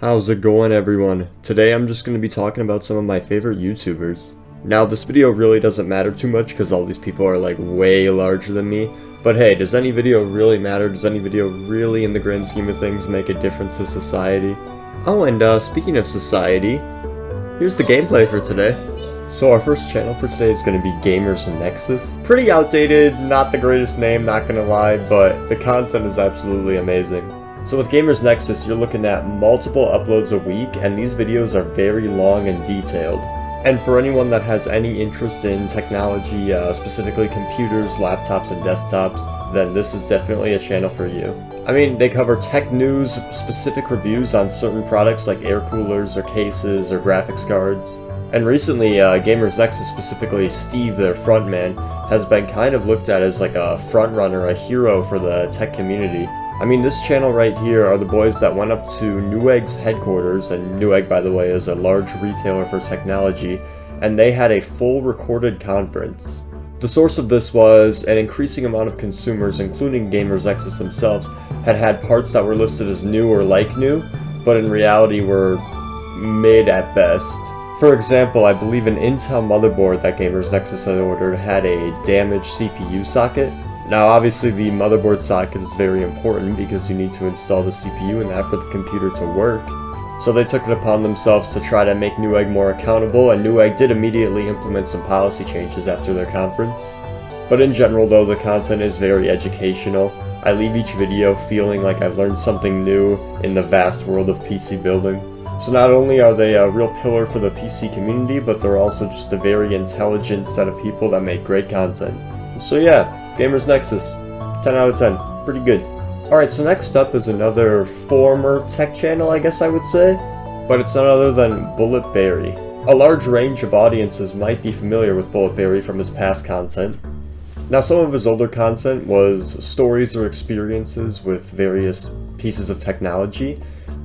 How's it going, everyone? Today I'm just going to be talking about some of my favorite YouTubers. Now this video really doesn't matter too much because all these people are like way larger than me, but hey, does any video really matter? Does any video really in the grand scheme of things make a difference to society? Oh, and speaking of society, here's the gameplay for today. So our first channel for today is going to be Nexus. Pretty outdated, not the greatest name, not gonna lie, but the content is absolutely amazing. So with Nexus, you're looking at multiple uploads a week, and these videos are very long and detailed. And for anyone that has any interest in technology, specifically computers, laptops, and desktops, then this is definitely a channel for you. I mean, they cover tech news, specific reviews on certain products like air coolers, or cases, or graphics cards. And recently, Nexus, specifically Steve, their frontman, has been kind of looked at as like a frontrunner, a hero for the tech community. I mean, this channel right here are the boys that went up to Newegg's headquarters, and Newegg, by the way, is a large retailer for technology, and they had a full recorded conference. The source of this was an increasing amount of consumers, including Nexus themselves, had parts that were listed as new or like new, but in reality were mid at best. For example, I believe an Intel motherboard that Nexus had ordered had a damaged CPU socket. Now obviously the motherboard socket is very important because you need to install the CPU in that for the computer to work. So they took it upon themselves to try to make Newegg more accountable, and Newegg did immediately implement some policy changes after their conference. But in general though, the content is very educational. I leave each video feeling like I've learned something new in the vast world of PC building. So not only are they a real pillar for the PC community, but they're also just a very intelligent set of people that make great content. So yeah, Nexus, 10 out of 10, pretty good. Alright, so next up is another former tech channel, I guess I would say, but it's none other than Bulletberry. A large range of audiences might be familiar with Bulletberry from his past content. Now some of his older content was stories or experiences with various pieces of technology,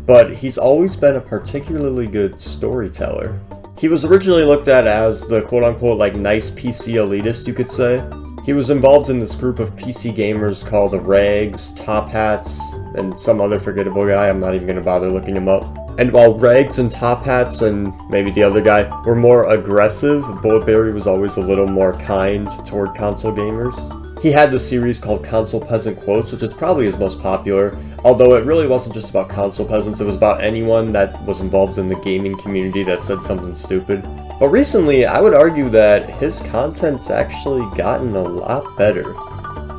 but he's always been a particularly good storyteller. He was originally looked at as the quote-unquote like nice PC elitist, you could say. He was involved in this group of PC gamers called the Rags, Top Hats, and some other forgettable guy. I'm not even going to bother looking him up. And while Rags and Top Hats and maybe the other guy were more aggressive, Bulletberry was always a little more kind toward console gamers. He had the series called Console Peasant Quotes, which is probably his most popular, although it really wasn't just about console peasants, it was about anyone that was involved in the gaming community that said something stupid. But recently, I would argue that his content's actually gotten a lot better.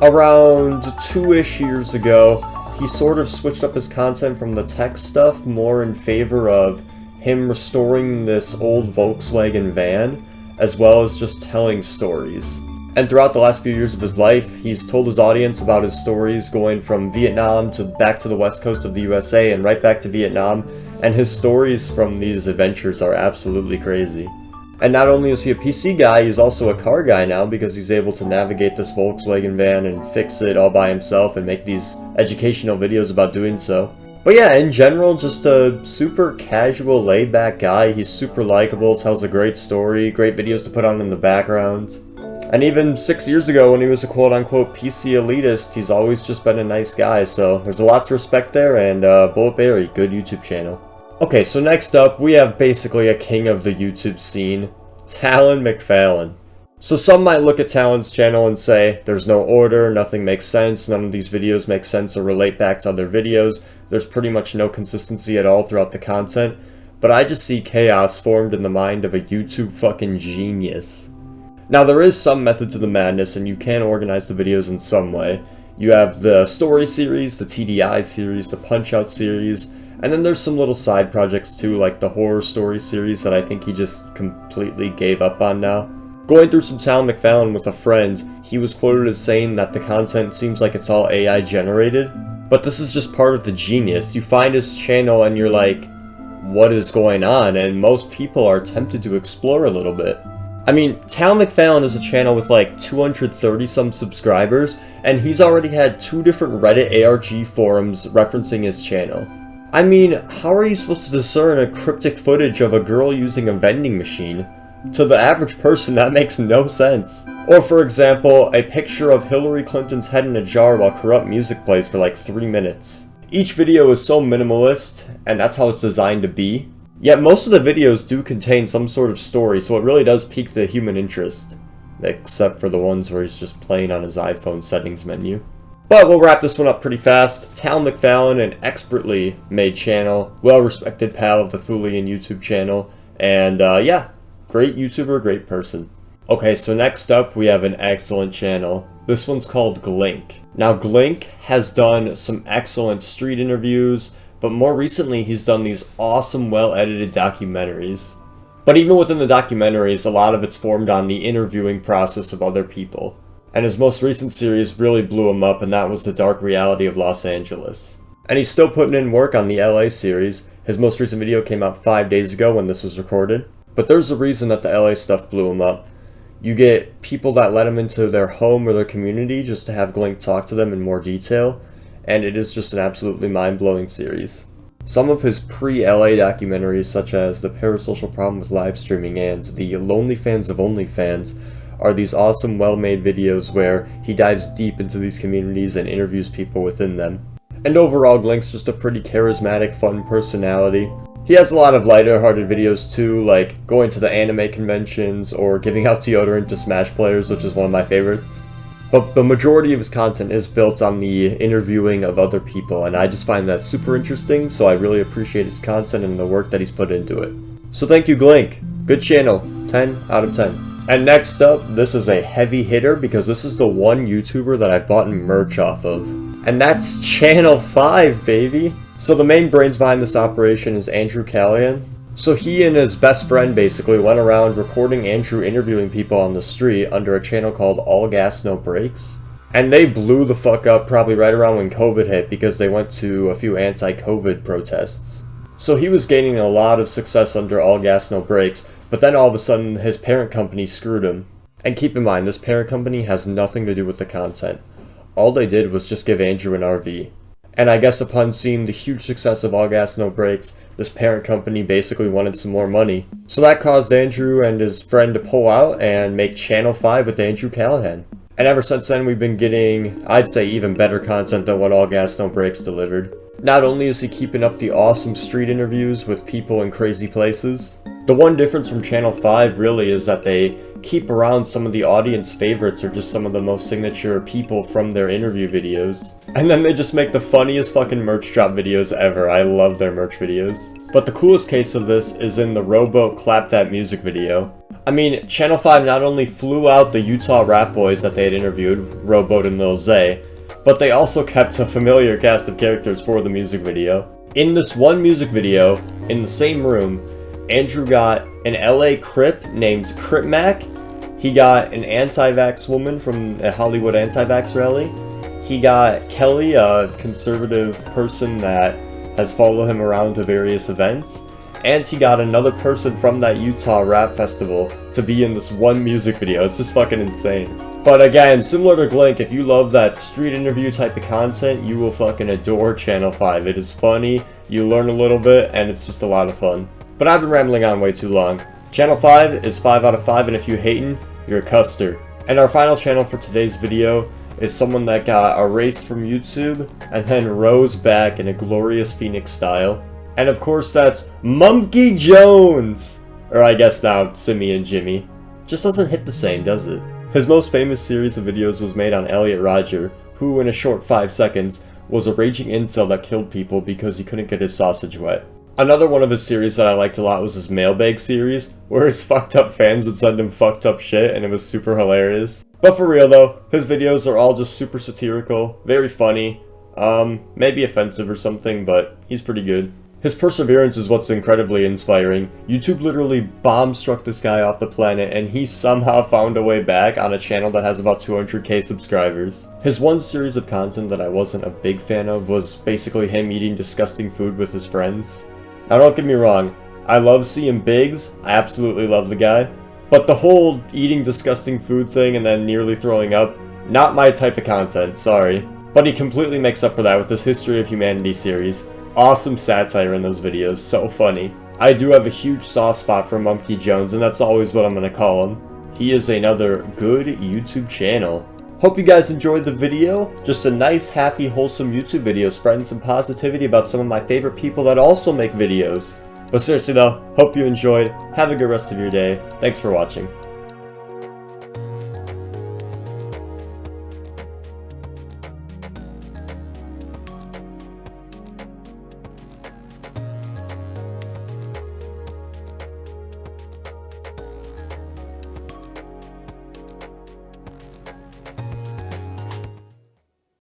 Around 2-ish years ago, he sort of switched up his content from the tech stuff more in favor of him restoring this old Volkswagen van, as well as just telling stories. And throughout the last few years of his life, he's told his audience about his stories going from Vietnam to back to the west coast of the USA and right back to Vietnam, and his stories from these adventures are absolutely crazy. And not only is he a PC guy, he's also a car guy now because he's able to navigate this Volkswagen van and fix it all by himself and make these educational videos about doing so. But yeah, in general, just a super casual, laid-back guy. He's super likable, tells a great story, great videos to put on in the background. And even 6 years ago when he was a quote-unquote PC elitist, he's always just been a nice guy, so there's a lot to respect there, and Bulletberry, good YouTube channel. Okay, so next up, we have basically a king of the YouTube scene, Tallen mcfallen. So some might look at Tallen's channel and say, there's no order, nothing makes sense, none of these videos make sense or relate back to other videos, there's pretty much no consistency at all throughout the content, but I just see chaos formed in the mind of a YouTube fucking genius. Now there is some method to the madness, and you can organize the videos in some way. You have the story series, the TDI series, the Punch-Out series, and then there's some little side projects too, like the horror story series that I think he just completely gave up on now. Going through some Tallen mcfallen with a friend, he was quoted as saying that the content seems like it's all AI generated, but this is just part of the genius. You find his channel and you're like, what is going on? And most people are tempted to explore a little bit. I mean, Tallen mcfallen is a channel with like 230 some subscribers, and he's already had 2 different Reddit ARG forums referencing his channel. I mean, how are you supposed to discern a cryptic footage of a girl using a vending machine? To the average person, that makes no sense. Or for example, a picture of Hillary Clinton's head in a jar while corrupt music plays for like 3 minutes. Each video is so minimalist, and that's how it's designed to be. Yet most of the videos do contain some sort of story, so it really does pique the human interest. Except for the ones where he's just playing on his iPhone settings menu. But we'll wrap this one up pretty fast. Tallen McFallen, an expertly made channel, well-respected pal of the Thulian YouTube channel, and yeah, great YouTuber, great person. Okay, so next up we have an excellent channel. This one's called Glink. Now Glink has done some excellent street interviews, but more recently he's done these awesome, well-edited documentaries. But even within the documentaries, a lot of it's formed on the interviewing process of other people. And his most recent series really blew him up, and that was The Dark Reality of Los Angeles. And he's still putting in work on the LA series. His most recent video came out 5 days ago when this was recorded. But there's a reason that the LA stuff blew him up. You get people that let him into their home or their community just to have Glink talk to them in more detail, and it is just an absolutely mind-blowing series. Some of his pre-LA documentaries, such as The Parasocial Problem with Live Streaming and The Lonely Fans of OnlyFans, are these awesome, well-made videos where he dives deep into these communities and interviews people within them. And overall, Glink's just a pretty charismatic, fun personality. He has a lot of lighter-hearted videos too, like going to the anime conventions or giving out deodorant to Smash players, which is one of my favorites. But the majority of his content is built on the interviewing of other people, and I just find that super interesting, so I really appreciate his content and the work that he's put into it. So thank you, Glink. Good channel. 10 out of 10. And next up, this is a heavy hitter because this is the one YouTuber that I've bought merch off of. And that's Channel 5, baby! So the main brains behind this operation is Andrew Callahan. So he and his best friend basically went around recording Andrew interviewing people on the street under a channel called All Gas No Brakes. And they blew the fuck up probably right around when COVID hit because they went to a few anti-COVID protests. So he was gaining a lot of success under All Gas No Brakes, but then all of a sudden his parent company screwed him. And keep in mind, this parent company has nothing to do with the content. All they did was just give Andrew an RV. And I guess upon seeing the huge success of All Gas No Brakes, this parent company basically wanted some more money. So that caused Andrew and his friend to pull out and make Channel 5 with Andrew Callahan. And ever since then we've been getting, I'd say, even better content than what All Gas No Brakes delivered. Not only is he keeping up the awesome street interviews with people in crazy places, the one difference from Channel 5 really is that they keep around some of the audience favorites or just some of the most signature people from their interview videos. And then they just make the funniest fucking merch drop videos ever. I love their merch videos. But the coolest case of this is in the Rowboat Clap That music video. I mean, Channel 5 not only flew out the Utah rap boys that they had interviewed, Rowboat and Lil Zay, but they also kept a familiar cast of characters for the music video. In this one music video, in the same room, Andrew got an LA Crip named Crip Mac. He got an anti-vax woman from a Hollywood anti-vax rally. He got Kelly, a conservative person that has followed him around to various events. And he got another person from that Utah rap festival to be in this one music video. It's just fucking insane. But again, similar to Glink, if you love that street interview type of content, you will fucking adore Channel 5. It is funny, you learn a little bit, and it's just a lot of fun. But I've been rambling on way too long. Channel 5 is 5 out of 5, and if you hatin', you're a custard. And our final channel for today's video is someone that got erased from YouTube and then rose back in a glorious Phoenix style. And of course that's Mumkey Jones! Or I guess now Simian Jimmy. Just doesn't hit the same, does it? His most famous series of videos was made on Elliot Rodger, who in a short 5 seconds was a raging incel that killed people because he couldn't get his sausage wet. Another one of his series that I liked a lot was his mailbag series, where his fucked up fans would send him fucked up shit and it was super hilarious. But for real though, his videos are all just super satirical, very funny, maybe offensive or something, but he's pretty good. His perseverance is what's incredibly inspiring. YouTube literally bomb-struck this guy off the planet and he somehow found a way back on a channel that has about 200k subscribers. His one series of content that I wasn't a big fan of was basically him eating disgusting food with his friends. Now don't get me wrong, I love seeing Biggs, I absolutely love the guy, but the whole eating disgusting food thing and then nearly throwing up, not my type of content, sorry. But he completely makes up for that with his History of Humanity series. Awesome satire in those videos, so funny. I do have a huge soft spot for Mumkey Jones, and that's always what I'm gonna call him. He is another good YouTube channel. Hope you guys enjoyed the video. Just a nice, happy, wholesome YouTube video spreading some positivity about some of my favorite people that also make videos. But seriously though, hope you enjoyed. Have a good rest of your day. Thanks for watching.